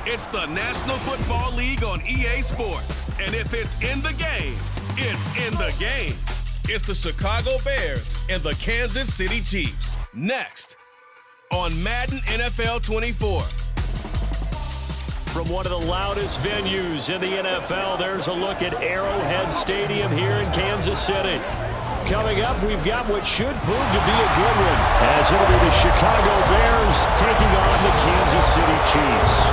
It's the National Football League on EA Sports. And if it's in the game, it's in the game. It's the Chicago Bears and the Kansas City Chiefs. Next on Madden NFL 24. From one of the loudest venues in the NFL, there's a look at Arrowhead Stadium here in Kansas City. Coming up, we've got what should prove to be a good one, as it'll be the Chicago Bears taking on the Kansas City Chiefs.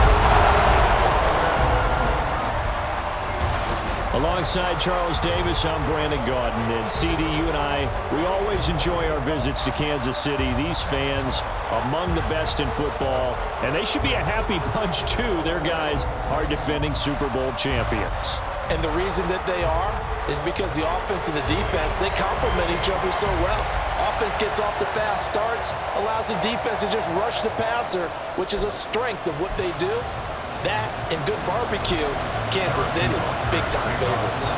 Alongside Charles Davis, I'm Brandon Gaudin. And CD, you and I, we always enjoy our visits to Kansas City. These fans, among the best in football, and they should be a happy bunch too. Their guys are defending Super Bowl champions. And the reason that they are is because the offense and the defense, they complement each other so well. Offense gets off the fast starts, allows the defense to just rush the passer, which is a strength of what they do. That and good barbecue, Kansas City, big-time favorites.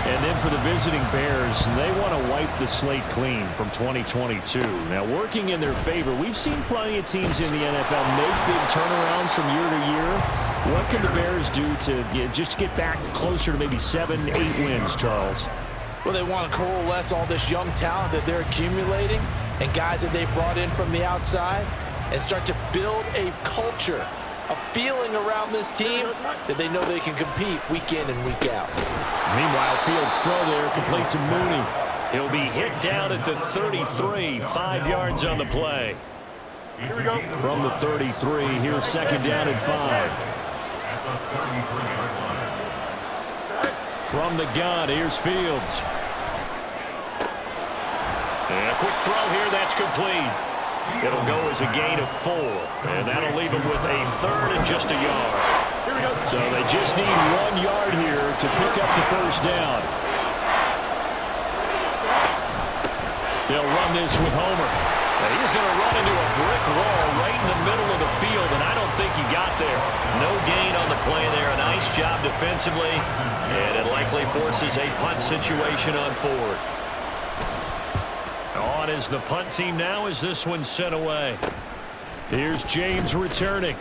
And then for the visiting Bears, they want to wipe the slate clean from 2022. Now, working in their favor, we've seen plenty of teams in the NFL make big turnarounds from year to year. What can the Bears do to just get back closer to maybe 7, 8 wins, Charles? Well, they want to coalesce all this young talent that they're accumulating and guys that they brought in from the outside and start to build a culture, a feeling around this team that they know they can compete week in and week out. Meanwhile, Fields' throw there complete to Mooney. He'll be hit down at the 33, 5 yards on the play. Here we go. From the 33, here's second down and 5. From the gun, here's Fields. And a quick throw here, that's complete. It'll go as a gain of 4, and that'll leave him with a third and just a yard. Here we go. So they just need 1 yard here to pick up the first down. They'll run this with Homer. Now he's going to run into a brick wall right in the middle of the field, and I don't think he got there. No gain on the play there. A nice job defensively, and it likely forces a punt situation on 4th. On is the punt team now as this one's sent away. Here's James returning.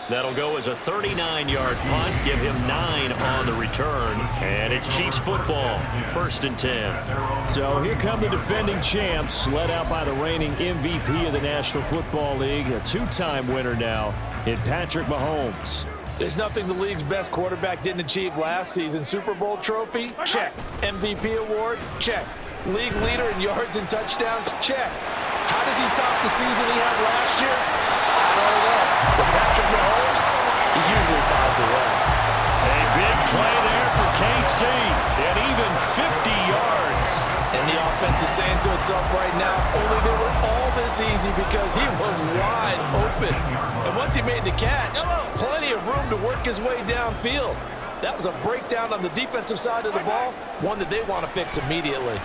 That'll go as a 39-yard punt, give him 9 on the return, and it's Chiefs football, 1st and 10. So here come the defending champs, led out by the reigning MVP of the National Football League, a 2-time winner now in Patrick Mahomes. There's nothing the league's best quarterback didn't achieve last season. Super Bowl trophy? Check. MVP award? Check. League leader in yards and touchdowns? Check. How does he top the season he had last year? I don't know. But Patrick Mahomes, he usually finds a way. A big play there for KC, and even 50 yards. And the offense is saying to itself right now, only they were all this easy because he was wide open. And once he made the catch, plenty of room to work his way downfield. That was a breakdown on the defensive side of the ball, one that they want to fix immediately.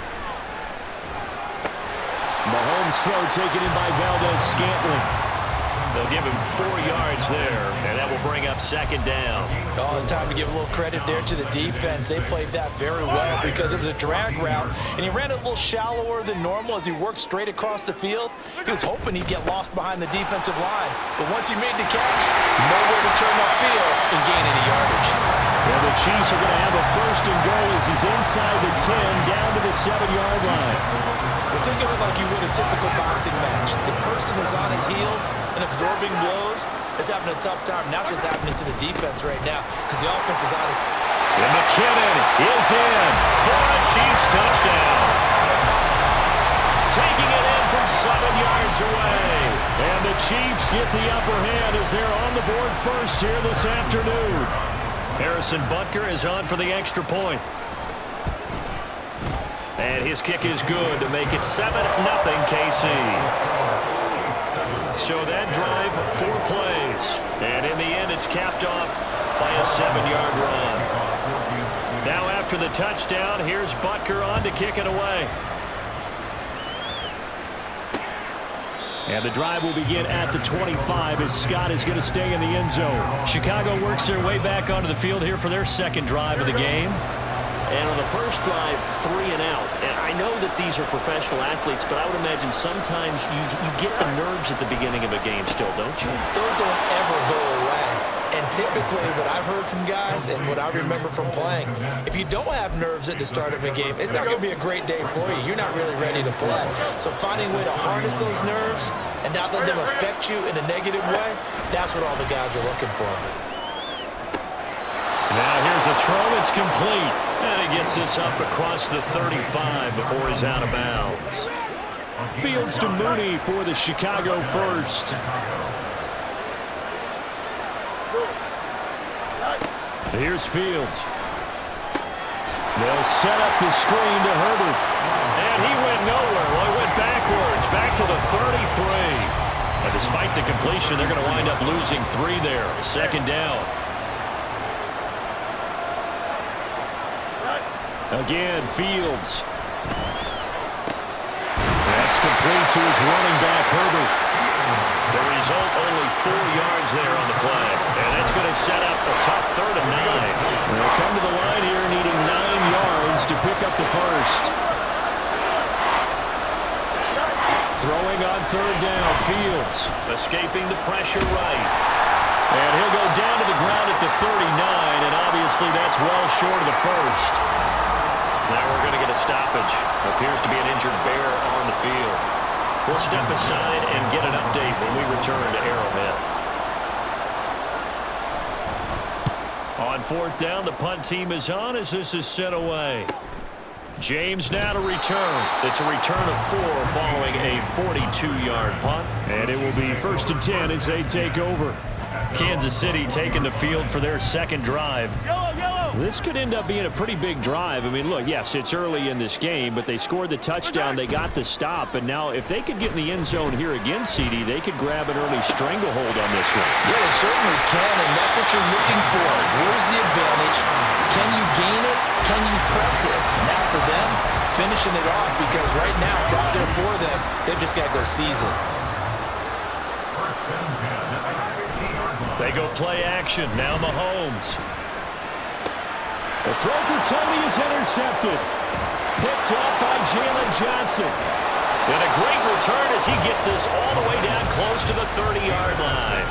Mahomes' throw taken in by Valdez-Scantling. They'll give him 4 yards there, and that will bring up second down. Oh, it's time to give a little credit there to the defense. They played that very well because it was a drag route, and he ran it a little shallower than normal as he worked straight across the field. He was hoping he'd get lost behind the defensive line, but once he made the catch, nowhere to turn upfield and gain any yardage. And the Chiefs are going to have a 1st and goal as he's inside the 10, down to the 7-yard line. Well, think of it like you would a typical boxing match. The person that's on his heels and absorbing blows is having a tough time. And that's what's happening to the defense right now because the offense is on his... And McKinnon is in for a Chiefs touchdown. Taking it in from 7 yards away. And the Chiefs get the upper hand as they're on the board first here this afternoon. Harrison Butker is on for the extra point. And his kick is good to make it 7-0 KC. So that drive, 4 plays. And in the end, it's capped off by a 7-yard run. Now after the touchdown, here's Butker on to kick it away. And the drive will begin at the 25 as Scott is going to stay in the end zone. Chicago works their way back onto the field here for their second drive of the game. And on the first drive, 3 and out. And I know that these are professional athletes, but I would imagine sometimes you get the nerves at the beginning of a game still, don't you? Those don't ever go away. And typically what I've heard from guys and what I remember from playing, if you don't have nerves at the start of a game, it's not going to be a great day for you. You're not really ready to play. So finding a way to harness those nerves and not let them affect you in a negative way, that's what all the guys are looking for. Now here's a throw. It's complete. And he gets this up across the 35 before he's out of bounds. Fields to Mooney for the Chicago first. Here's Fields. They'll set up the screen to Herbert. And he went nowhere. Well, he went backwards, back to the 33. And despite the completion, they're going to wind up losing 3 there. Second down. Again, Fields. That's complete to his running back, Herbert. The result, only 4 yards there on the play. And that's going to set up a tough 3rd and 9. They'll come to the line here needing 9 yards to pick up the first. Throwing on 3rd down, Fields. Escaping the pressure right. And he'll go down to the ground at the 39, and obviously that's well short of the first. Now we're going to get a stoppage. Appears to be an injured Bear on the field. We'll step aside and get an update when we return to Arrowhead. On 4th down, the punt team is on as this is set away. James now to return. It's a return of 4 following a 42-yard punt. And it will be 1st and 10 as they take over. Kansas City taking the field for their second drive. This could end up being a pretty big drive. I mean, look, yes, it's early in this game, but they scored the touchdown, they got the stop, and now if they could get in the end zone here again, CD, they could grab an early stranglehold on this one. Yeah, they certainly can, and that's what you're looking for. Where's the advantage? Can you gain it? Can you press it? Now for them, finishing it off, because right now it's out there for them. They've just got to go seize it. They go play action. Now Mahomes. The throw for Tony is intercepted. Picked up by Jalen Johnson. And a great return as he gets this all the way down close to the 30-yard line.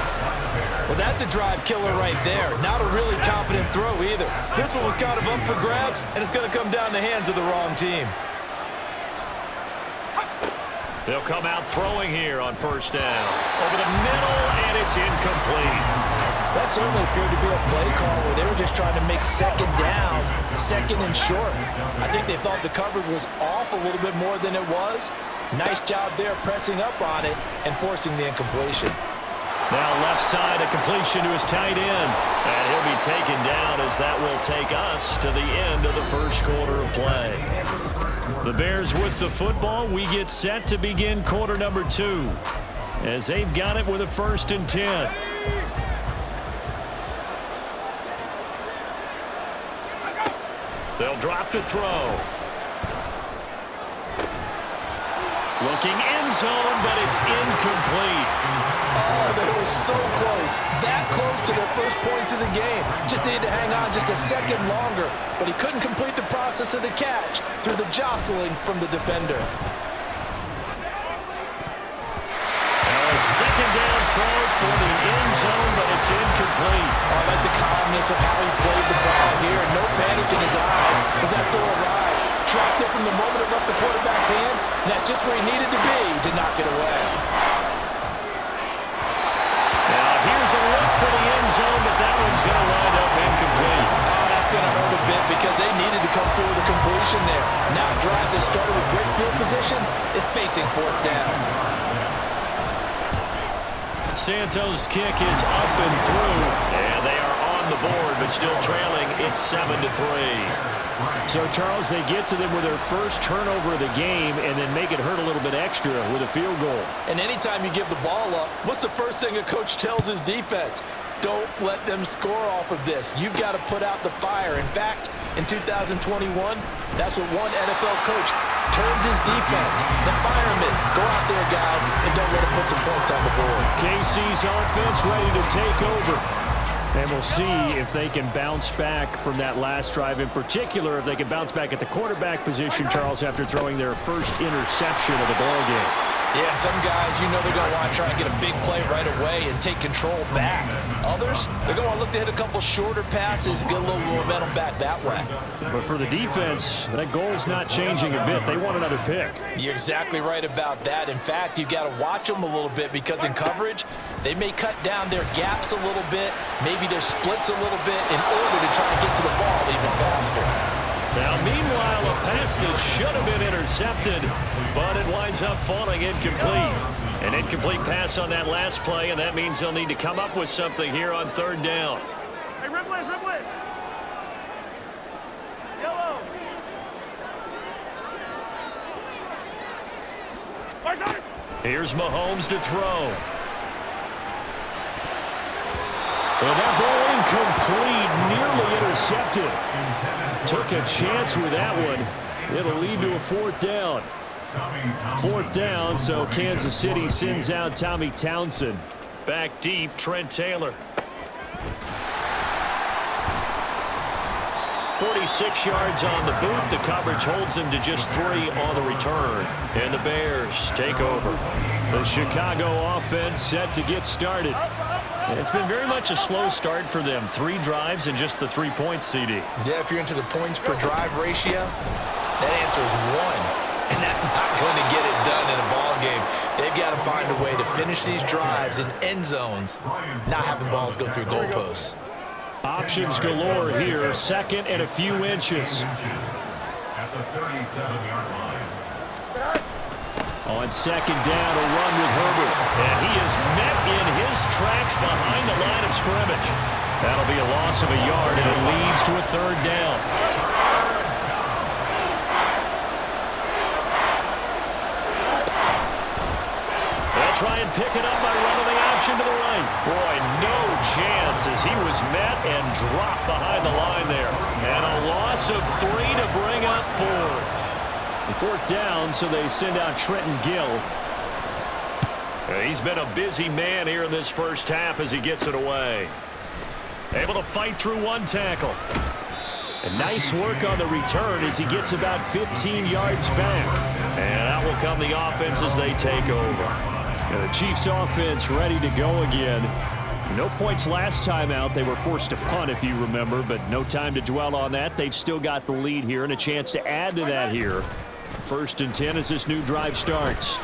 Well, that's a drive killer right there. Not a really confident throw either. This one was kind of up for grabs, and it's going to come down the hands of the wrong team. They'll come out throwing here on 1st down. Over the middle, and it's incomplete. That certainly appeared to be a play call where they were just trying to make 2nd down, 2nd and short. I think they thought the coverage was off a little bit more than it was. Nice job there pressing up on it and forcing the incompletion. Now left side, a completion to his tight end. And he'll be taken down as that will take us to the end of the first quarter of play. The Bears with the football. We get set to begin quarter number 2 as they've got it with a 1st and 10. They'll drop to throw. Looking end zone, but it's incomplete. Oh, they were so close. That close to their first points of the game. Just needed to hang on just a second longer, but he couldn't complete the process of the catch through the jostling from the defender. A 2nd down throw for the end zone, but it's incomplete. Oh, I like the calmness of how he played the ball here. No panic in his eyes as that throw arrived. Tracked it from the moment it left the quarterback's hand, and that's just where he needed to be to knock it away. Now here's a look for the end zone, but that one's going to wind up incomplete. Oh, that's going to hurt a bit because they needed to come through with a completion there. Now drive that started with great field position is facing 4th down. Santos' kick is up and through, and they are on the board, but still trailing. It's 7-3. So, Charles, they get to them with their first turnover of the game and then make it hurt a little bit extra with a field goal. And anytime you give the ball up, what's the first thing a coach tells his defense? Don't let them score off of this. You've got to put out the fire. In fact, in 2021, that's what one NFL coach termed his defense. The firemen. Go out there, guys, and don't let them put some points on the board. KC's offense ready to take over. And we'll see if they can bounce back from that last drive. In particular, if they can bounce back at the quarterback position, Charles, after throwing their first interception of the ballgame. Yeah, some guys, they're going to want to try and get a big play right away and take control back. Others, they're going to want to look to hit a couple shorter passes, get a little momentum back that way. But for the defense, that goal's not changing a bit. They want another pick. You're exactly right about that. In fact, you've got to watch them a little bit because in coverage, they may cut down their gaps a little bit, maybe their splits a little bit in order to try to get to the ball even faster. Now, meanwhile, a pass that should have been intercepted, but it winds up falling incomplete. An incomplete pass on that last play, and that means they'll need to come up with something here on third down. Hey, Ripley. Yellow. Here's Mahomes to throw. And that ball incomplete, nearly intercepted. Took a chance with that one. It'll lead to a fourth down. Fourth down, so Kansas City sends out Tommy Townsend. Back deep, Trent Taylor. 46 yards on the boot. The coverage holds him to just 3 on the return. And the Bears take over. The Chicago offense set to get started. It's been very much a slow start for them. 3 drives and just the 3 points, CD. Yeah, if you're into the points per drive ratio, that answer is 1. And that's not going to get it done in a ball game. They've got to find a way to finish these drives in end zones, not having balls go through goalposts. Options galore here. Second and a few inches. At the 37-yard line. On second down, a run with Herbert. And he is met in his tracks behind the line of scrimmage. That'll be a loss of a yard, and it leads to a third down. They'll try and pick it up by running the option to the right. Boy, no chance as he was met and dropped behind the line there. And a loss of 3 to bring up 4. Fourth down, so they send out Trenton Gill. He's been a busy man here in this first half as he gets it away. Able to fight through one tackle. And nice work on the return as he gets about 15 yards back. And out will come the offense as they take over. And the Chiefs offense ready to go again. No points last time out. They were forced to punt, if you remember, but no time to dwell on that. They've still got the lead here and a chance to add to that here. First and 10 as this new drive starts.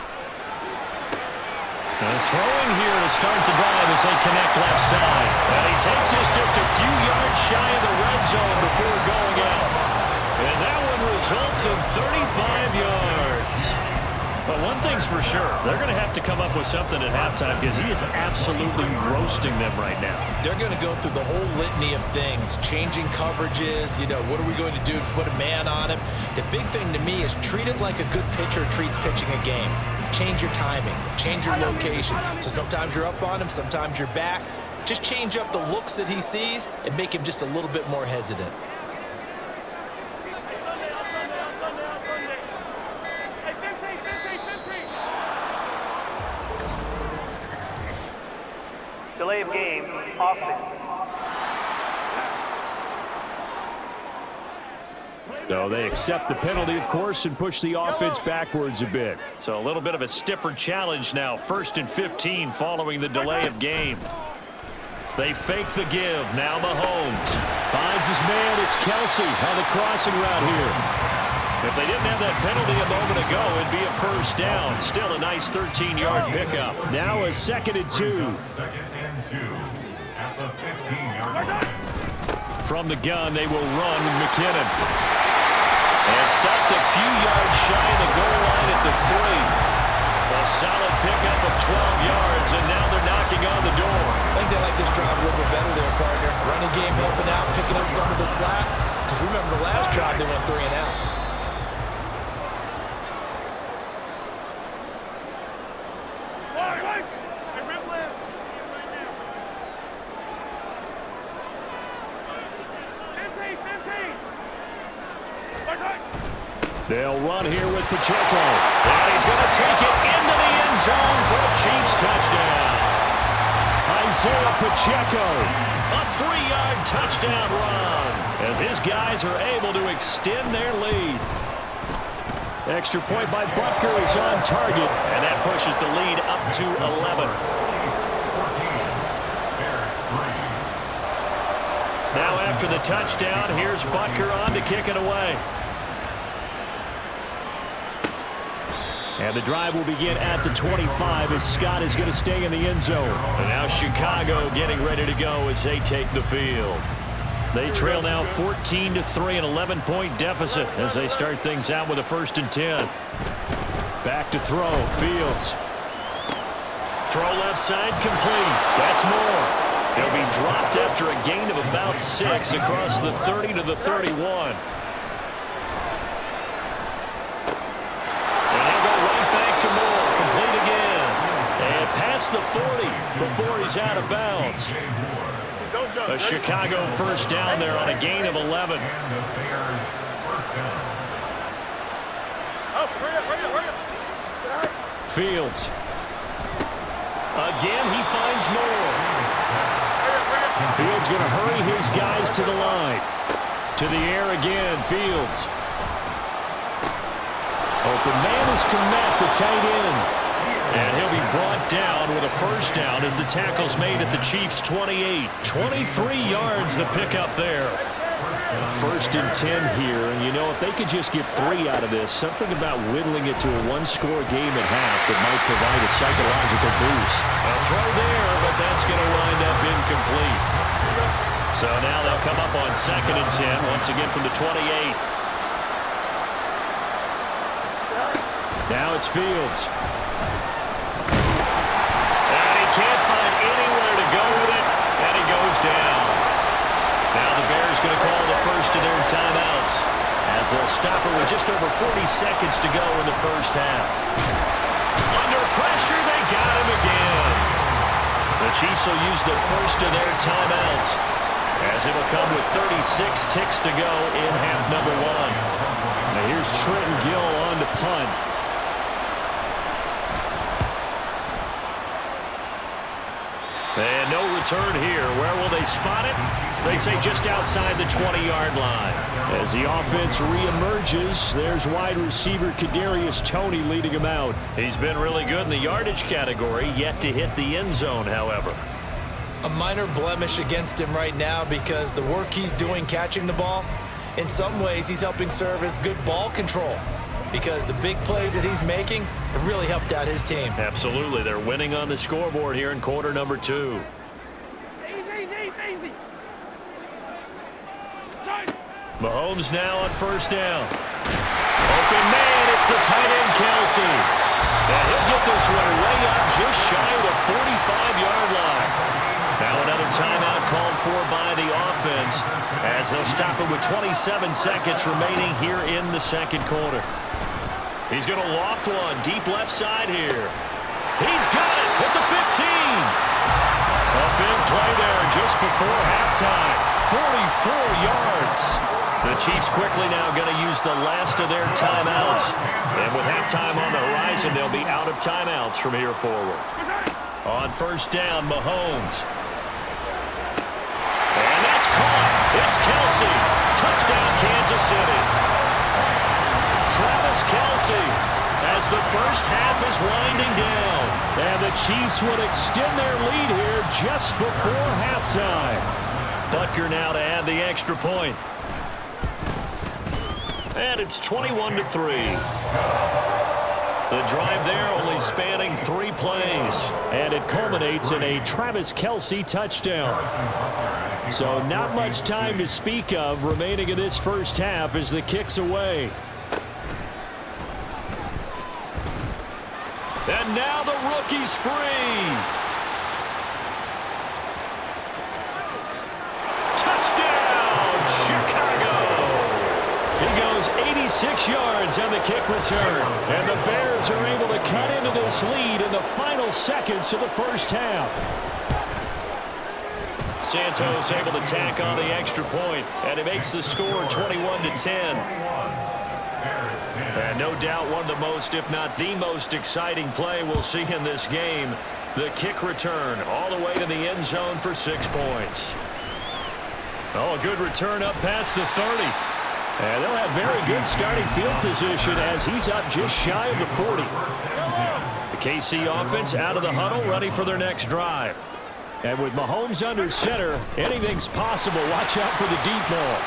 And throwing here to start the drive as they connect left side. And he takes this just a few yards shy of the red zone before going out. And that one results in 35 yards. But one thing's for sure, they're going to have to come up with something at halftime because he is absolutely roasting them right now. They're going to go through the whole litany of things, changing coverages, what are we going to do to put a man on him? The big thing to me is treat it like a good pitcher treats pitching a game. Change your timing, change your location. So sometimes you're up on him, sometimes you're back. Just change up the looks that he sees and make him just a little bit more hesitant. Delay of game, offense. So they accept the penalty, of course, and push the offense backwards a bit. So a little bit of a stiffer challenge now. 1st and 15 following the delay of game. They fake the give. Now Mahomes finds his man. It's Kelsey on the crossing route here. If they didn't have that penalty a moment ago, it'd be a first down. Still a nice 13-yard pickup. Now a 2nd and 2. 2nd and 2 at the 15-yard line. From the gun, they will run with McKinnon. And stopped a few yards shy of the goal line at the 3. A solid pickup of 12 yards, and now they're knocking on the door. I think they like this drive a little bit better there, partner. Running game helping out, picking up some of the slack. Because remember the last drive, they went 3 and out. They'll run here with Pacheco. And he's going to take it into the end zone for a Chiefs touchdown. Isaiah Pacheco, a 3-yard touchdown run as his guys are able to extend their lead. Extra point by Butker is on target, and that pushes the lead up to 11. Now after the touchdown, here's Butker on to kick it away. And the drive will begin at the 25 as Scott is going to stay in the end zone. And now Chicago getting ready to go as they take the field. They trail now 14-3, an 11-point deficit as they start things out with a 1st and 10. Back to throw. Fields. Throw left side complete. That's Moore. He'll be dropped after a gain of about 6 across the 30 to the 31. Past the 40 before he's out of bounds. A Chicago 1st down there on a gain of 11. Fields. Again, he finds Moore. Fields going to hurry his guys to the line. To the air again, Fields. Open man is Kmet, the tight end. And he'll be brought down with a 1st down as the tackle's made at the Chiefs' 28. 23 yards the pickup there. 1st and 10 here, and you know, if they could just get 3 out of this, something about whittling it to a 1-score game at half that might provide a psychological boost. A throw there, but that's going to wind up incomplete. So now they'll come up on 2nd and 10, once again from the 28. Now it's Fields. Can't find anywhere to go with it, and he goes down. Now the Bears going to call the first of their timeouts as they'll stop it with just over 40 seconds to go in the 1st half. Under pressure, they got him again. The Chiefs will use the first of their timeouts as it'll come with 36 ticks to go in half number 1. Now here's Trenton Gill on to punt. And no return here. Where will they spot it? They say just outside the 20-yard line. As the offense reemerges, there's wide receiver Kadarius Toney leading him out. He's been really good in the yardage category, yet to hit the end zone, however. A minor blemish against him right now because the work he's doing catching the ball, in some ways he's helping serve as good ball control, because the big plays that he's making have really helped out his team. Absolutely. They're winning on the scoreboard here in quarter number 2. Easy. Mahomes now on 1st down. Open man, it's the tight end Kelsey. And he'll get this one way up just shy of the 45-yard line. Now another timeout called for by the offense as they'll stop it with 27 seconds remaining here in the 2nd quarter. He's going to loft one deep left side here. He's got it at the 15. A big play there just before halftime. 44 yards. The Chiefs quickly now going to use the last of their timeouts. And with halftime on the horizon, they'll be out of timeouts from here forward. On 1st down, Mahomes. And that's caught. It's Kelsey. Touchdown, Kansas City. Travis Kelsey as the 1st half is winding down. And the Chiefs would extend their lead here just before halftime. Butker now to add the extra point. And it's 21-3. The drive there only spanning 3 plays. And it culminates in a Travis Kelsey touchdown. So not much time to speak of remaining in this 1st half as the kick's away. And now the rookie's free. Touchdown, Chicago. He goes 86 yards on the kick return. And the Bears are able to cut into this lead in the final seconds of the 1st half. Santos able to tack on the extra point, and it makes the score 21-10. And no doubt one of the most, if not the most exciting play we'll see in this game. The kick return all the way to the end zone for 6 points. Oh, a good return up past the 30. And they'll have very good starting field position as he's up just shy of the 40. The KC offense out of the huddle, ready for their next drive. And with Mahomes under center, anything's possible. Watch out for the deep ball.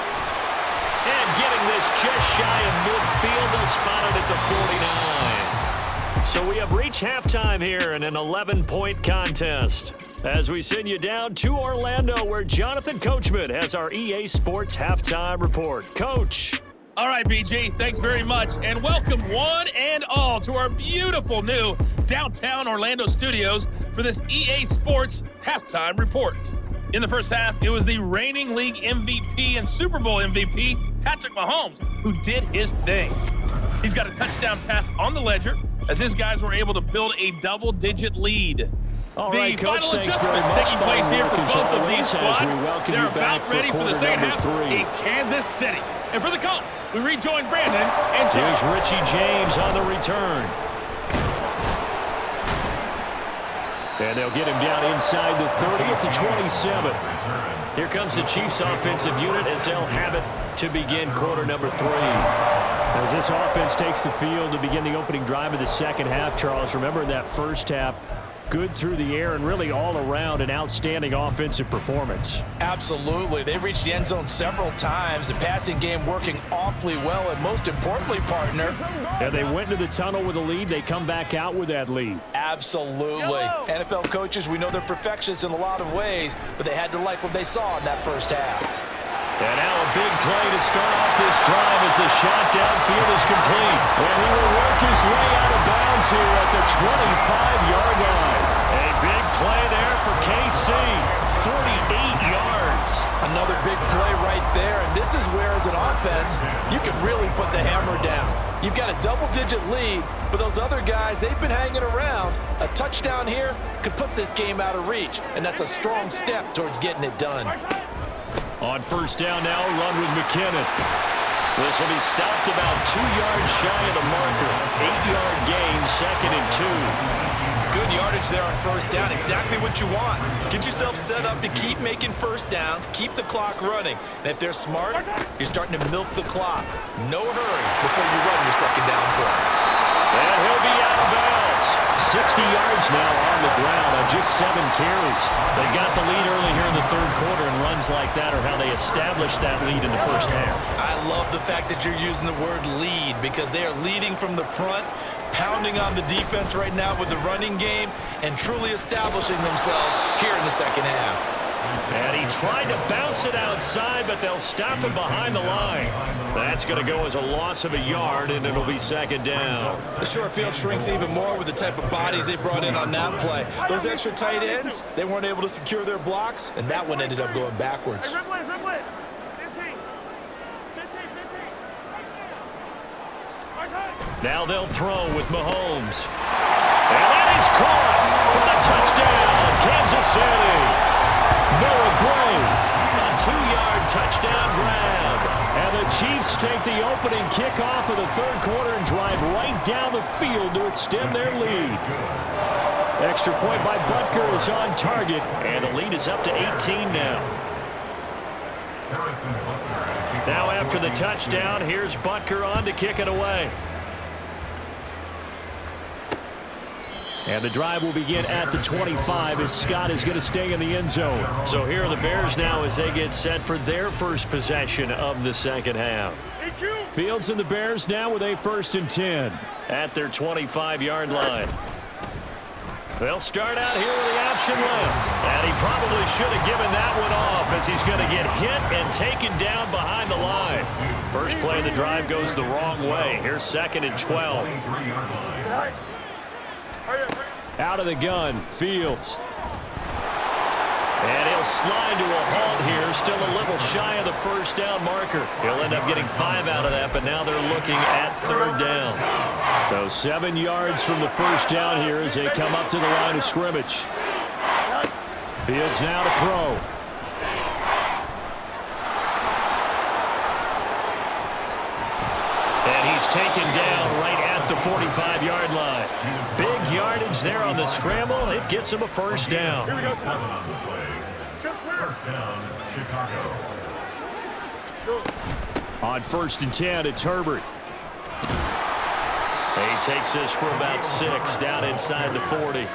And getting this just shy of midfield, they'll spot it at the 49. So we have reached halftime here in an 11-point contest. As we send you down to Orlando, where Jonathan Coachman has our EA Sports Halftime Report. Coach. All right, BG, thanks very much, and welcome one and all to our beautiful new downtown Orlando studios for this EA Sports Halftime Report. In the first half, it was the reigning league MVP and Super Bowl MVP, Patrick Mahomes, who did his thing. He's got a touchdown pass on the ledger as his guys were able to build a double-digit lead. All the right, Coach, final adjustments taking place here for both of these squads. They're about ready for the second half in Kansas City. And for the call, we rejoin Brandon and James. Here's Richie James on the return. And they'll get him down inside the 30 at the 27. Here comes the Chiefs offensive unit as they'll have it to begin quarter number 3. As this offense takes the field to begin the opening drive of the second half, Charles, remember in that first half, good through the air and really all around an outstanding offensive performance. Absolutely. They reached the end zone several times. The passing game working awfully well, and most importantly, partner. And they went into the tunnel with a lead. They come back out with that lead. Absolutely. NFL coaches, we know they're perfectionists in a lot of ways, but they had to like what they saw in that first half. And now a big play to start off this drive as the shot downfield is complete. And he will work his way out of bounds here at the 25-yard line. A big play there for KC. 48 yards. Another big play right there, and this is where, as an offense, you can really put the hammer down. You've got a double-digit lead, but those other guys, they've been hanging around. A touchdown here could put this game out of reach, and that's a strong step towards getting it done. On first down now, a run with McKinnon. This will be stopped about 2 yards shy of the marker. 8-yard gain, 2nd and 2. Good yardage there on first down, exactly what you want. Get yourself set up to keep making first downs, keep the clock running. And if they're smart, you're starting to milk the clock. No hurry before you run your second down play. And he'll be out of bounds. 60 yards now on the ground on just 7 carries. They've got the lead early here in the third quarter, and runs like that are how they established that lead in the first half. I love the fact that you're using the word lead because they are leading from the front, pounding on the defense right now with the running game, and truly establishing themselves here in the second half. And he tried to bounce it outside, but they'll stop him behind the line. That's going to go as a loss of a yard, and it'll be second down. The short field shrinks even more with the type of bodies they brought in on that play. Those extra tight ends, they weren't able to secure their blocks, and that one ended up going backwards. Hey, red blitz. 15. Now they'll throw with Mahomes. And that is caught for the touchdown, Kansas City. Noah Gray, a 2-yard touchdown grab. And the Chiefs take the opening kickoff of the third quarter and drive right down the field to extend their lead. Extra point by Butker is on target, and the lead is up to 18 now. Now after the touchdown, here's Butker on to kick it away. And the drive will begin at the 25 as Scott is going to stay in the end zone. So here are the Bears now as they get set for their first possession of the second half. Fields and the Bears now with a 1st and 10 at their 25-yard line. They'll start out here with the option left. And he probably should have given that one off as he's going to get hit and taken down behind the line. First play of the drive goes the wrong way. Here's 2nd and 12. Out of the gun, Fields. And he'll slide to a halt here, still a little shy of the first down marker. He'll end up getting 5 out of that, but now they're looking at 3rd down. So 7 yards from the first down here as they come up to the line of scrimmage. Fields now to throw. And he's taken down right at the 45-yard line. Big yardage there on the scramble. It gets him a first down. Here we go. First down, Chicago. On 1st and 10, it's Herbert. He takes this for about 6, down inside the 40.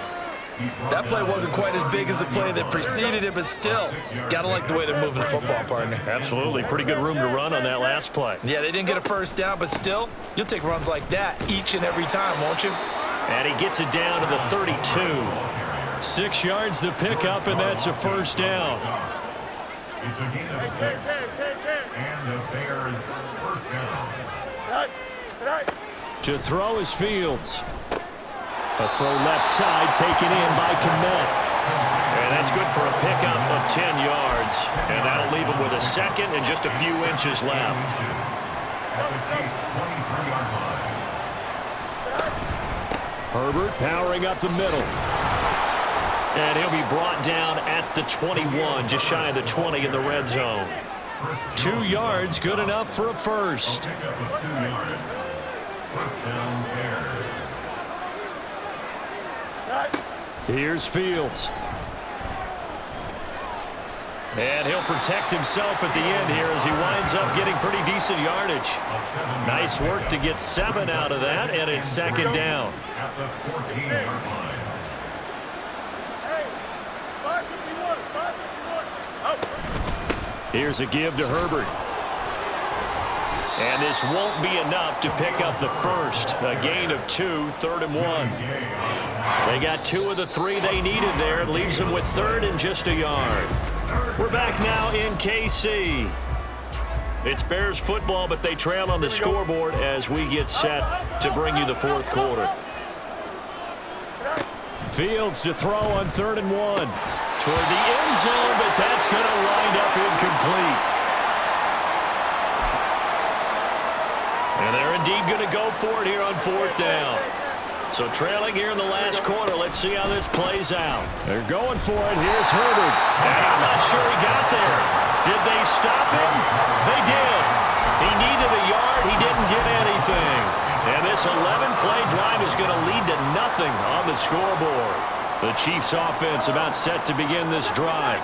That play wasn't quite as big as the play that preceded it, but still, got to like the way they're moving the football, partner. Absolutely. Pretty good room to run on that last play. Yeah, they didn't get a first down, but still, you'll take runs like that each and every time, won't you? And he gets it down to the 32. 6 yards the pickup, and that's a first down. It's a gain of 6. And the Bears first down. To throw is Fields. A throw left side taken in by Kmet. And that's good for a pickup of 10 yards. And that'll leave him with a second and just a few inches left. At the Chiefs' 23-yard line. Herbert powering up the middle. And he'll be brought down at the 21, just shy of the 20 in the red zone. 2 yards, good enough for a first. Pick up of 2 yards. First down, Bears. Here's Fields. And he'll protect himself at the end here as he winds up getting pretty decent yardage. Nice work to get 7 out of that, and it's second down. At the 14-yard line. Here's a give to Herbert. And this won't be enough to pick up the first. A gain of 2, 3rd and 1. They got 2 of the 3 they needed there. It leaves them with 3rd and just a yard. We're back now in KC. It's Bears football, but they trail on the scoreboard as we get set to bring you the 4th quarter. Fields to throw on 3rd and 1. Toward the end zone, but that's going to wind up incomplete. And they're indeed going to go for it here on 4th down. So trailing here in the last quarter. Let's see how this plays out. They're going for it. Here's Herbert. And I'm not sure he got there. Did they stop him? They did. He needed a yard. He didn't get anything. And this 11-play drive is going to lead to nothing on the scoreboard. The Chiefs offense about set to begin this drive.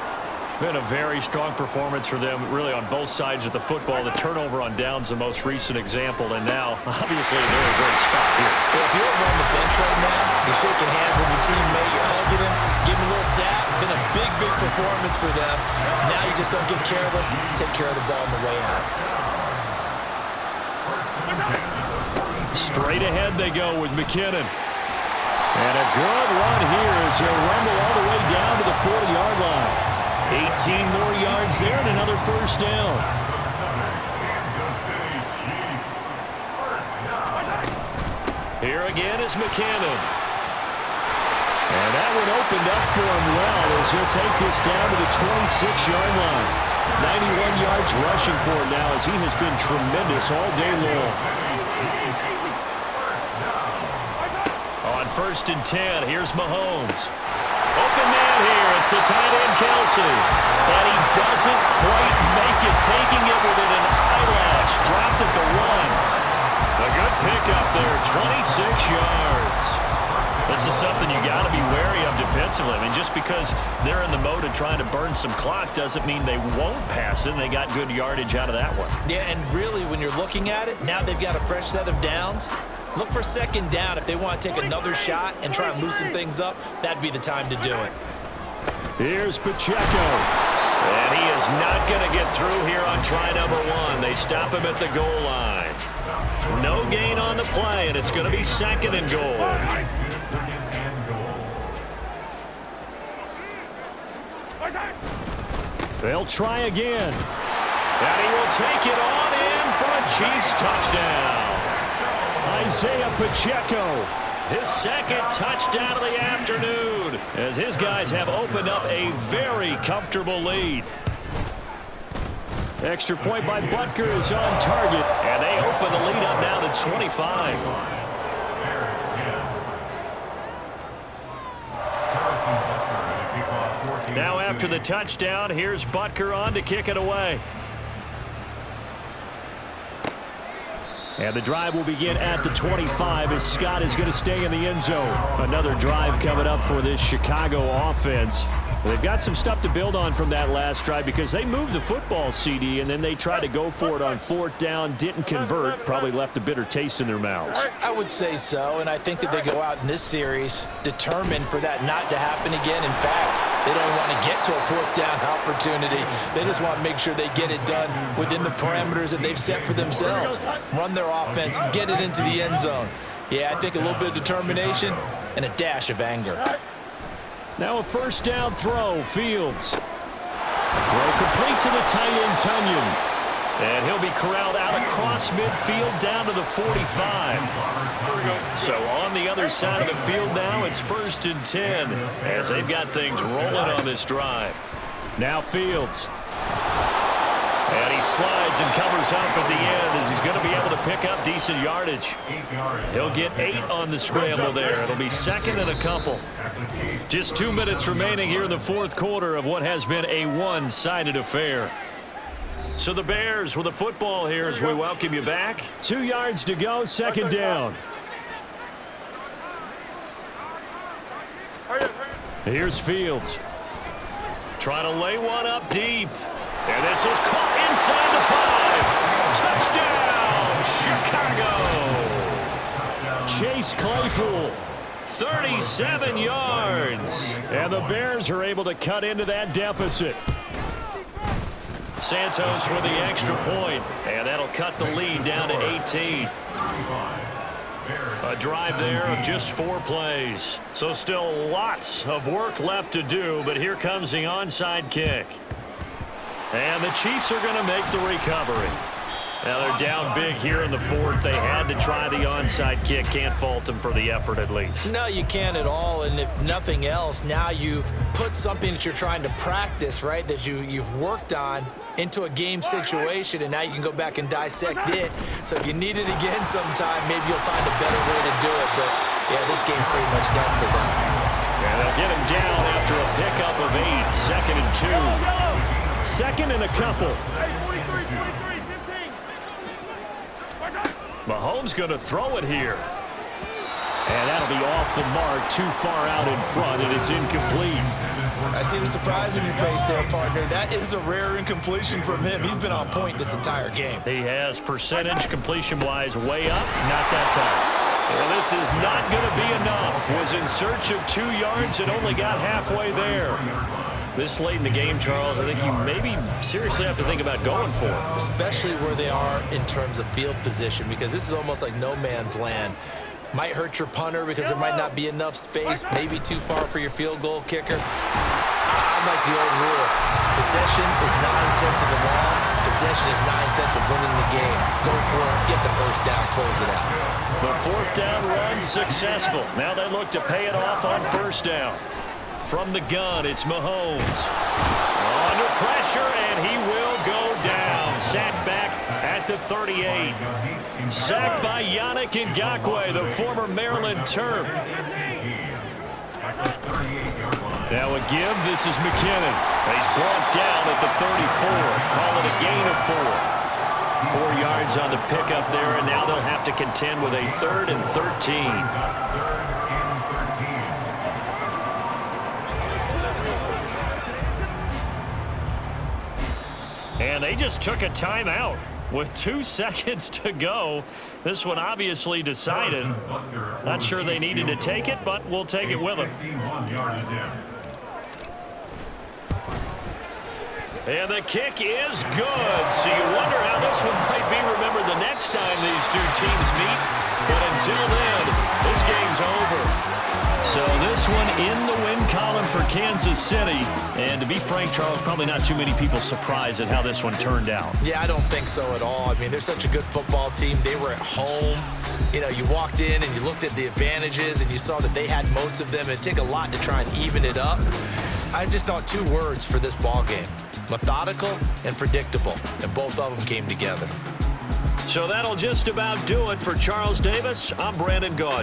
Been a very strong performance for them, really, on both sides of the football. The turnover on downs, the most recent example, and now, obviously, they're in a great spot here. If you're over on the bench right now, you're shaking hands with your teammate, you're hugging him, giving him a little dap. Been a big, big performance for them. Now you just don't get careless. Take care of the ball on the way out. Straight ahead they go with McKinnon. And a good run here as he'll rumble all the way down to the 40-yard line. 18 more yards there and another first down. Here again is McKinnon. And that one opened up for him well as he'll take this down to the 26-yard line. 91 yards rushing for him now as he has been tremendous all day long. On 1st and 10, here's Mahomes. Open man here. It's the tight end, Kelsey. And he doesn't quite make it, taking it within an eyelash. Dropped at the 1. A good pickup there, 26 yards. This is something you got to be wary of defensively. I mean, just because they're in the mode of trying to burn some clock doesn't mean they won't pass it. They got good yardage out of that one. Yeah, and really, when you're looking at it, now they've got a fresh set of downs. Look for second down. If they want to take another shot and try and loosen things up, that'd be the time to do it. Here's Pacheco. And he is not going to get through here on try number 1. They stop him at the goal line. No gain on the play, and it's going to be 2nd and goal. They'll try again. And he will take it on in for a Chiefs touchdown. Isaiah Pacheco, his 2nd touchdown of the afternoon, as his guys have opened up a very comfortable lead. Extra point by Butker is on target, and they open the lead up now to 25. Now after the touchdown, here's Butker on to kick it away. And the drive will begin at the 25 as Scott is going to stay in the end zone. Another drive coming up for this Chicago offense. They've got some stuff to build on from that last drive because they moved the football, CD, and then they tried to go for it on 4th down, didn't convert, probably left a bitter taste in their mouths. I would say so, and I think that they go out in this series determined for that not to happen again. In fact, they don't want to get to a 4th down opportunity. They just want to make sure they get it done within the parameters that they've set for themselves. Run their offense, get it into the end zone. Yeah, I think a little bit of determination and a dash of anger. Now a 1st down throw, Fields. Throw complete to the tight end, Tonyan. And he'll be corralled out across midfield down to the 45. So on the other side of the field now, it's 1st and 10 as they've got things rolling on this drive. Now Fields. And he slides and covers up at the end as he's going to be able to pick up decent yardage. He'll get 8 on the scramble there. It'll be 2nd and a couple. Just 2 minutes remaining here in the 4th quarter of what has been a one-sided affair. So the Bears with the football here as we welcome you back. 2 yards to go, 2nd down. Here's Fields. Trying to lay one up deep. And this is caught inside the 5. Touchdown, Chicago. Chase Claypool, 37 yards. And the Bears are able to cut into that deficit. Santos with the extra point, and that'll cut the lead down to 18. A drive there of just 4 plays. So still lots of work left to do, but here comes the onside kick. And the Chiefs are going to make the recovery. Now they're down big here in the 4th. They had to try the onside kick. Can't fault them for the effort at least. No, you can't at all. And if nothing else, now you've put something that you're trying to practice, right, that you've worked on into a game situation, and now you can go back and dissect it. So if you need it again sometime, maybe you'll find a better way to do it. But, yeah, this game's pretty much done for them. And they'll get him down after a pickup of 8. 2nd and 2. 2nd and a couple. Mahomes going to throw it here. And that'll be off the mark, too far out in front, and it's incomplete. I see the surprise in your face there, partner. That is a rare incompletion from him. He's been on point this entire game. He has percentage completion-wise way up, not that time. Well, this is not going to be enough. Was in search of 2 yards and only got halfway there. This late in the game, Charles, I think you maybe seriously have to think about going for it. Especially where they are in terms of field position, because this is almost like no man's land. Might hurt your punter because there might not be enough space, maybe too far for your field goal kicker. I like the old rule. Possession is 9/10 of the law. Possession is 9/10 of winning the game. Go for it, get the 1st down, close it out. The 4th down run successful. Now they look to pay it off on 1st down. From the gun, it's Mahomes. Under pressure, and he will go down. Sacked back at the 38. Sacked by Yannick Ngakoue, the former Maryland Terp. Now a give. This is McKinnon. He's brought down at the 34. Call it a gain of 4. 4 yards on the pickup there, and now they'll have to contend with a 3rd and 13. And they just took a timeout with 2 seconds to go. This one obviously decided. Not sure they needed to take it, but we'll take it with them. And the kick is good. So you wonder how this one might be remembered the next time these 2 teams meet. But until then, this game's over. So this one in the win column for Kansas City. And to be frank, Charles, probably not too many people surprised at how this one turned out. Yeah, I don't think so at all. I mean, they're such a good football team. They were at home. You know, you walked in and you looked at the advantages and you saw that they had most of them. It'd take a lot to try and even it up. I just thought 2 words for this ball game: methodical and predictable. And both of them came together. So that'll just about do it for Charles Davis. I'm Brandon Gaudin.